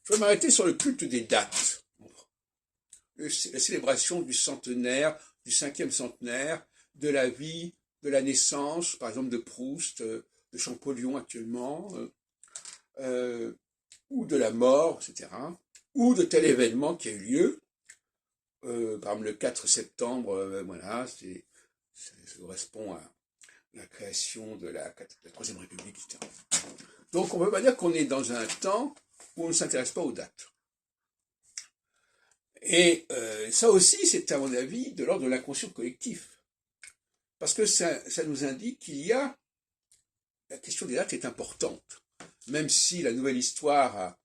Je vais m'arrêter sur le culte des dates. La célébration du centenaire, du 5e centenaire, de la vie, de la naissance, par exemple de Proust, de Champollion actuellement, ou de la mort, etc., ou de tel événement qui a eu lieu, par exemple le 4 septembre, voilà, ça correspond à la création de la Troisième République, etc. Donc on ne peut pas dire qu'on est dans un temps où on ne s'intéresse pas aux dates. Et ça aussi, c'est à mon avis de l'ordre de l'inconscient collectif. Parce que ça nous indique qu'il y a... La question des dates est importante. Même si la nouvelle histoire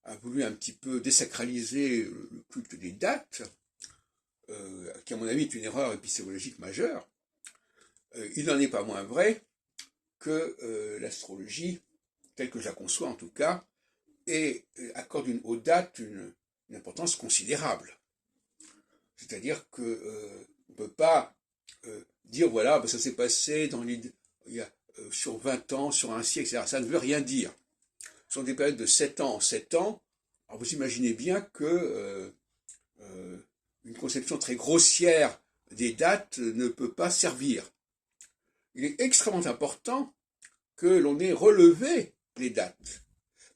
a voulu un petit peu désacraliser le culte des dates, qui à mon avis est une erreur épistémologique majeure, il n'en est pas moins vrai que l'astrologie, telle que je la conçois en tout cas, accorde aux dates une importance considérable. C'est-à-dire qu'on ne peut pas dire, voilà, ça s'est passé sur 20 ans, sur un siècle, etc. Ça ne veut rien dire. Ce sont des périodes de 7 ans en 7 ans. Alors vous imaginez bien que une conception très grossière des dates ne peut pas servir. Il est extrêmement important que l'on ait relevé les dates.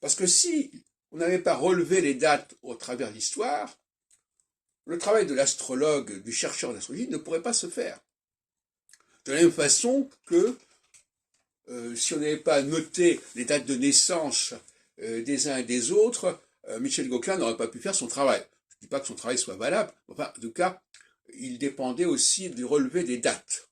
Parce que si on n'avait pas relevé les dates au travers de l'histoire, le travail de l'astrologue, du chercheur d'astrologie ne pourrait pas se faire. De la même façon que si on n'avait pas noté les dates de naissance des uns et des autres, Michel Gauquelin n'aurait pas pu faire son travail. Je ne dis pas que son travail soit valable, enfin, en tout cas, il dépendait aussi du relevé des dates.